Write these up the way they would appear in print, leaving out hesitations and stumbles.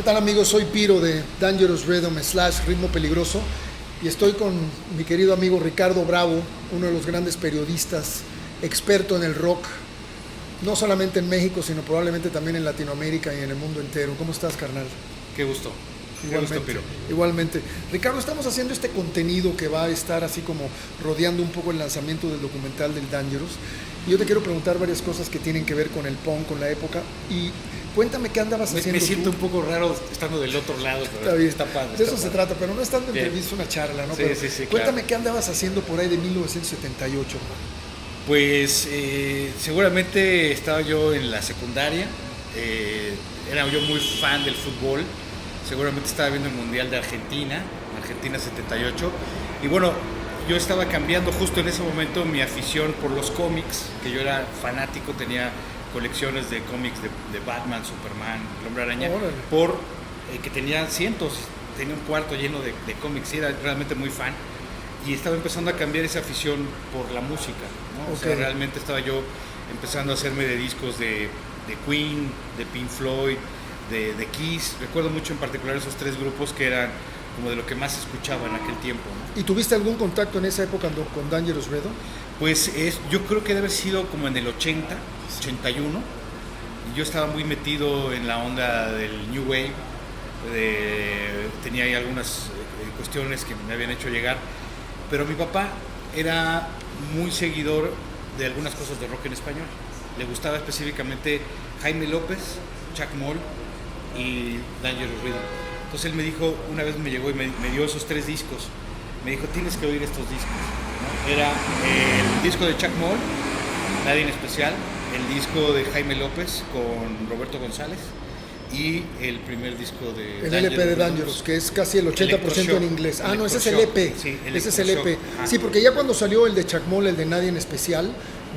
¿Qué tal, amigos? Soy Piro de Dangerous Rhythm / Ritmo Peligroso y estoy con mi querido amigo Ricardo Bravo, uno de los grandes periodistas, experto en el rock, no solamente en México, sino probablemente también en Latinoamérica y en el mundo entero. ¿Cómo estás, carnal? Qué gusto. Igualmente, qué gusto, Piro. Igualmente. Ricardo, estamos haciendo este contenido que va a estar así como rodeando un poco el lanzamiento del documental del Dangerous. Y yo te quiero preguntar varias cosas que tienen que ver con el punk, con la época. Y cuéntame qué andabas haciendo Me siento tú. un poco raro estando del otro lado, pero Está bien. está padre. De eso se trata, pero no estando en Bien. entrevista, una charla, ¿no? Sí, Pero sí, cuéntame claro. qué andabas haciendo por ahí de 1978. Pues seguramente estaba yo en la secundaria, era yo muy fan del fútbol, seguramente estaba viendo el Mundial de Argentina 78, y bueno, yo estaba cambiando justo en ese momento mi afición por los cómics, que yo era fanático, tenía colecciones de cómics de Batman, Superman, El Hombre Araña, Órale. por que tenía cientos, tenía un cuarto lleno de cómics, y era realmente muy fan. Y estaba empezando a cambiar esa afición por la música, ¿no? O sea, Ok. realmente estaba yo empezando a hacerme de discos de Queen, de Pink Floyd, de Kiss. Recuerdo mucho en particular esos tres grupos que eran como de lo que más escuchaba en aquel tiempo, ¿no? ¿Y tuviste algún contacto en esa época con Dangerous Rhythm? Pues yo creo que debe haber sido como en el 80, 81. Y yo estaba muy metido en la onda del New Wave. Tenía ahí algunas cuestiones que me habían hecho llegar. Pero mi papá era muy seguidor de algunas cosas de rock en español. Le gustaba específicamente Jaime López, Chuck Moll y Dangerous Rhythm. Entonces él me dijo, una vez me llegó y me dio esos tres discos. Me dijo, tienes que oír estos discos, ¿no? Era el disco de Chuck Moll, Nadie en Especial, el disco de Jaime López con Roberto González y el primer disco de El LP de Rhythm, Dangerous, que es casi el 80% en Electroshock. inglés. Ah, no, ese es el Electroshock. EP. Sí, Ese es el EP. Electroshock. Sí, porque ya cuando salió el de Chuck Moll, el de Nadie en Especial,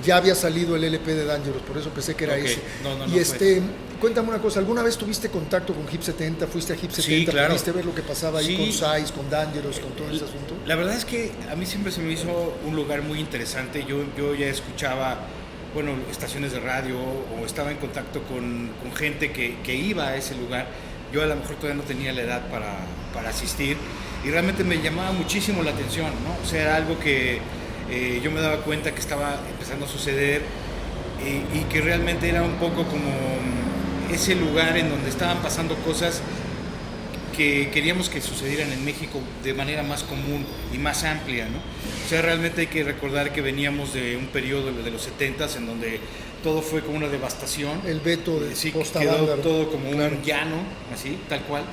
ya había salido el LP de Dangerous, por eso pensé que era Ok. ese. No, Y cuéntame una cosa, ¿alguna vez tuviste contacto con Hip 70? ¿Fuiste a Hip 70? claro. ¿Pudiste ver lo que pasaba ahí Sí. con Size, con Dangerous, con todo ese asunto? La verdad es que a mí siempre se me hizo un lugar muy interesante. Yo ya escuchaba, bueno, estaciones de radio o estaba en contacto con gente que iba a ese lugar. Yo a lo mejor todavía no tenía la edad para asistir y realmente me llamaba muchísimo la atención, ¿no? O sea, era algo que yo me daba cuenta que estaba empezando a suceder y que realmente era un poco como ese lugar en donde estaban pasando cosas que queríamos que sucedieran en México de manera más común y más amplia, ¿no? O sea, realmente hay que recordar que veníamos de un periodo de los 70s en donde todo fue como una devastación. El veto de Sí, quedó post-Avándaro. todo como Claro. un llano, así, tal cual.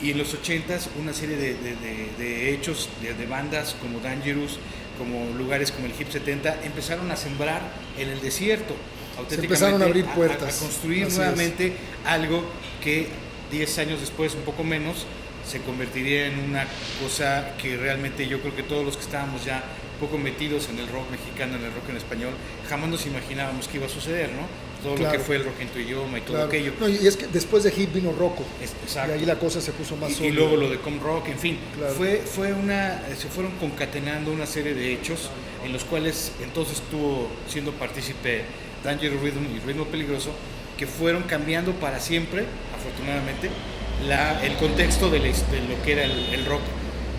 Y en los 80s una serie de hechos, de bandas como Dangerous, como lugares como el Hip 70, empezaron a sembrar en el desierto. Auténticamente, empezaron a abrir puertas. A construir Así nuevamente algo que 10 años después, un poco menos, se convertiría en una cosa que realmente yo creo que todos los que estábamos ya un poco metidos en el rock mexicano, en el rock en español, jamás nos imaginábamos que iba a suceder, ¿no? Todo Claro. lo que fue el rock en tu idioma y todo Claro. aquello. No, y es que después de Hip vino Rocco. Exacto. Y ahí la cosa se puso más Y sólida. luego lo de Com Rock, en fin, Claro. se fueron concatenando una serie de hechos en los cuales entonces estuvo siendo partícipe Dangerous Rhythm y Ritmo Peligroso, que fueron cambiando para siempre, afortunadamente, el contexto de lo que era el rock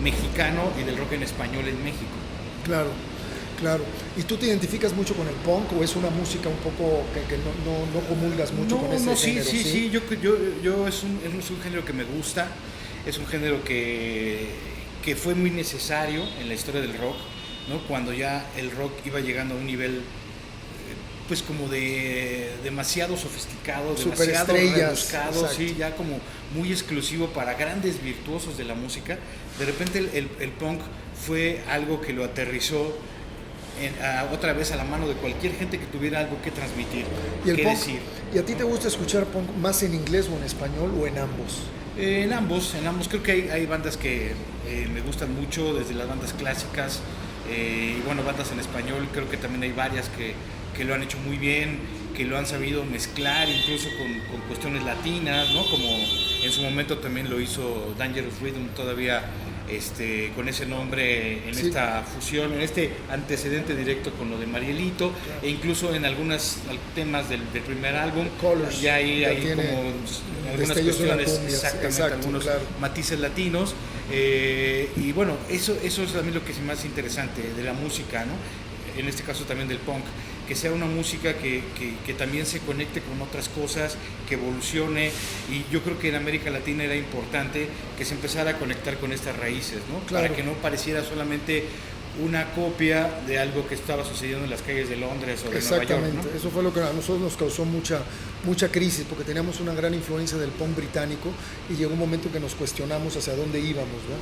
mexicano y del rock en español en México. Claro, claro. ¿Y tú te identificas mucho con el punk o es una música un poco que no comulgas mucho con ese sí, género? sí, yo es un género que me gusta, es un género que fue muy necesario en la historia del rock, ¿no? Cuando ya el rock iba llegando a un nivel pues como de demasiado sofisticado, demasiado Superestrellas, rebuscado, exacto. sí, ya como muy exclusivo para grandes virtuosos de la música. De repente el punk fue algo que lo aterrizó otra vez a la mano de cualquier gente que tuviera algo que transmitir, ¿Y el que punk? decir. ¿Y a ti te gusta escuchar punk más en inglés o en español o en ambos? En ambos, creo que hay bandas que me gustan mucho, desde las bandas clásicas, y bueno, bandas en español, creo que también hay varias que lo han hecho muy bien, que lo han sabido mezclar incluso con cuestiones latinas, ¿no? Como en su momento también lo hizo Dangerous Rhythm todavía con ese nombre en Sí. esta fusión, en este antecedente directo con lo de Marielito, Claro. e incluso en algunos temas del primer álbum, Colors, ya hay ya como tiene algunas destellos de la cuestiones, cumbia, exactamente, exacto, algunos claro. matices latinos, y bueno, eso es también lo que es más interesante de la música, ¿no? En este caso también del punk, que sea una música que también se conecte con otras cosas, que evolucione, y yo creo que en América Latina era importante que se empezara a conectar con estas raíces, ¿no? Claro. Para que no pareciera solamente una copia de algo que estaba sucediendo en las calles de Londres o de Nueva York, Exactamente, ¿no? eso fue lo que a nosotros nos causó mucha crisis, porque teníamos una gran influencia del punk británico y llegó un momento que nos cuestionamos hacia dónde íbamos, ¿no?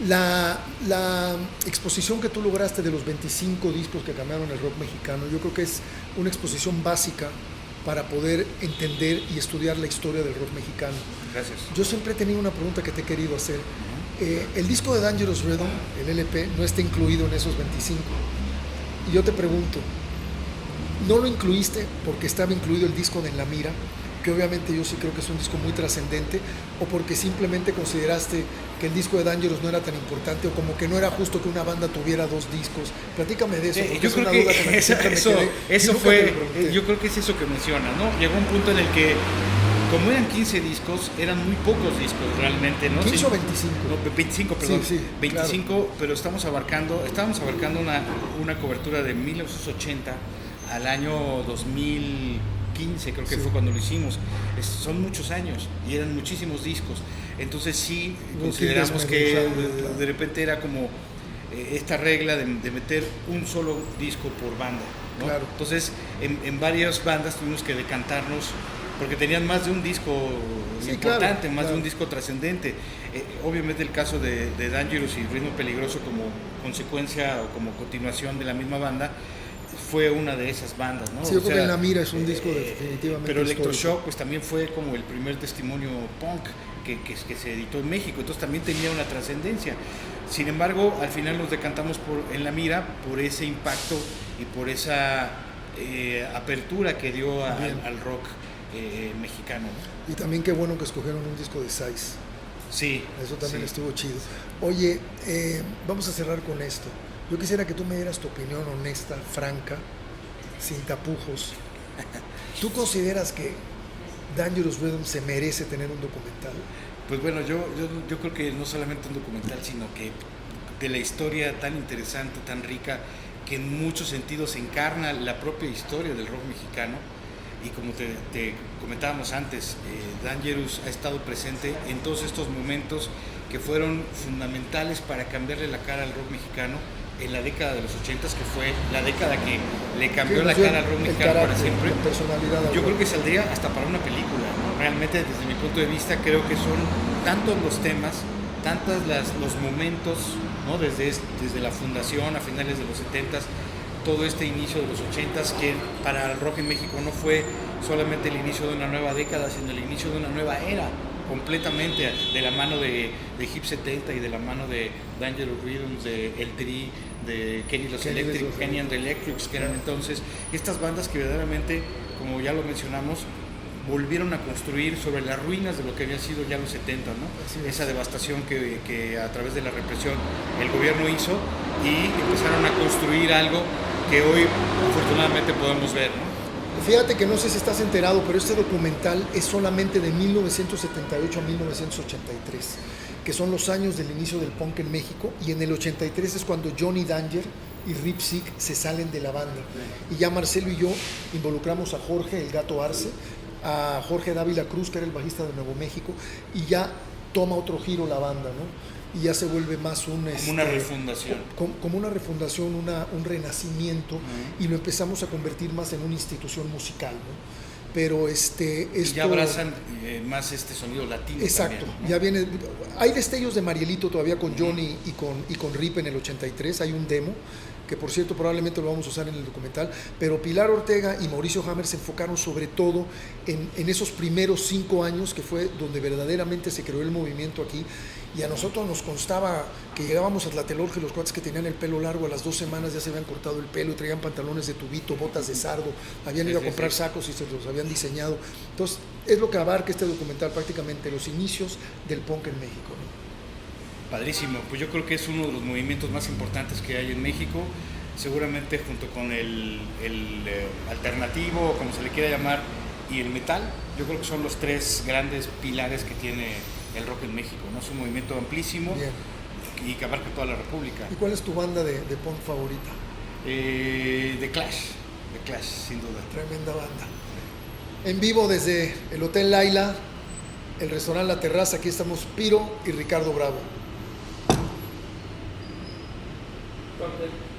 La exposición que tú lograste de los 25 discos que cambiaron el rock mexicano, yo creo que es una exposición básica para poder entender y estudiar la historia del rock mexicano. Gracias. Yo siempre he tenido una pregunta que te he querido hacer. El disco de Dangerous Rhythm, el LP, no está incluido en esos 25. Y yo te pregunto, ¿no lo incluiste porque estaba incluido el disco de En la Mira, que obviamente yo sí creo que es un disco muy trascendente, o porque simplemente consideraste que el disco de Dangerous no era tan importante, o como que no era justo que una banda tuviera dos discos? Platícame de eso, porque Yo es creo una que duda con la que siempre me quedé, y eso nunca te lo fue, pregunté. yo creo que es eso que mencionas, ¿no? Llegó un punto en el que, como eran 15 discos, eran muy pocos discos realmente, ¿no? 15 o 25. No, 25, perdón. Sí, 25, claro. pero estábamos abarcando una cobertura de 1980 al año 2015, creo que Sí. fue cuando lo hicimos. Son muchos años y eran muchísimos discos. Entonces sí, No consideramos quieres que mermar, claro. de repente era como esta regla de meter un solo disco por banda, ¿no? Claro. Entonces en varias bandas tuvimos que decantarnos porque tenían más de un disco Sí, importante, claro, más claro. de un disco trascendente. Obviamente el caso de Dangerous y Ritmo Peligroso como consecuencia o como continuación de la misma banda fue una de esas bandas, ¿no? Sí, yo O creo que sea, En la Mira es un disco definitivamente pero histórico. Electroshock pues también fue como el primer testimonio punk que se editó en México, entonces también tenía una trascendencia. Sin embargo, al final nos decantamos En la Mira por ese impacto y por esa apertura que dio al rock mexicano, ¿no? Y también qué bueno que escogieron un disco de Size. Sí. Eso también sí. estuvo chido. Oye, vamos a cerrar con esto. Yo quisiera que tú me dieras tu opinión honesta, franca, sin tapujos. ¿Tú consideras que Dangerous Rhythm se merece tener un documental? Pues bueno, yo creo que no solamente un documental, sino que de la historia tan interesante, tan rica, que en muchos sentidos encarna la propia historia del rock mexicano. Y como te comentábamos antes, Dangerous ha estado presente en todos estos momentos que fueron fundamentales para cambiarle la cara al rock mexicano en la década de los 80s, que fue la década que le cambió la cara al rock mexicano para siempre. La personalidad al Yo rock. creo que saldría hasta para una película, ¿no? Realmente desde mi punto de vista creo que son tantos los temas, los momentos, ¿no? Desde la fundación a finales de los 70s, todo este inicio de los 80s, que para el rock en México no fue solamente el inicio de una nueva década, sino el inicio de una nueva era, completamente de la mano de Hip 70 y de la mano de Dangerous Rhythms, de El Tri, de Kenny and the Electrics, que eran entonces estas bandas que verdaderamente, como ya lo mencionamos, volvieron a construir sobre las ruinas de lo que había sido ya los 70, ¿no? Esa devastación que a través de la represión el gobierno hizo, y empezaron a construir algo que hoy afortunadamente podemos ver, ¿no? Fíjate que no sé si estás enterado, pero este documental es solamente de 1978 a 1983, que son los años del inicio del punk en México, y en el 83 es cuando Johnny Danger y Rip Sick se salen de la banda. Y ya Marcelo y yo involucramos a Jorge, el Gato Arce, a Jorge Dávila Cruz, que era el bajista de Nuevo México, y ya toma otro giro la banda, ¿no? Y ya se vuelve más Como una refundación. Como una refundación, un renacimiento, y lo empezamos a convertir más en una institución musical, ¿no? Pero esto, y ya abrazan más este sonido latino. Exacto, también, ¿no? ya viene. Hay destellos de Marielito todavía con Johnny y con Rip en el 83, hay un demo que por cierto probablemente lo vamos a usar en el documental, pero Pilar Ortega y Mauricio Hammer se enfocaron sobre todo en esos primeros 5 años, que fue donde verdaderamente se creó el movimiento aquí, y a nosotros nos constaba que llegábamos a Tlatelolco y los cuates que tenían el pelo largo a las 2 semanas ya se habían cortado el pelo y traían pantalones de tubito, botas de sardo, habían ido a comprar sacos y se los habían diseñado. Entonces es lo que abarca este documental, prácticamente los inicios del punk en México, ¿no? Padrísimo, pues yo creo que es uno de los movimientos más importantes que hay en México, seguramente junto con el alternativo, como se le quiera llamar, y el metal. Yo creo que son los tres grandes pilares que tiene el rock en México, ¿no? Es un movimiento amplísimo. Bien. Y que abarca toda la República. ¿Y cuál es tu banda de punk favorita? The Clash, sin duda. Tremenda banda. En vivo desde el Hotel Laila, el restaurante La Terraza, aquí estamos Piro y Ricardo Bravo. Corte.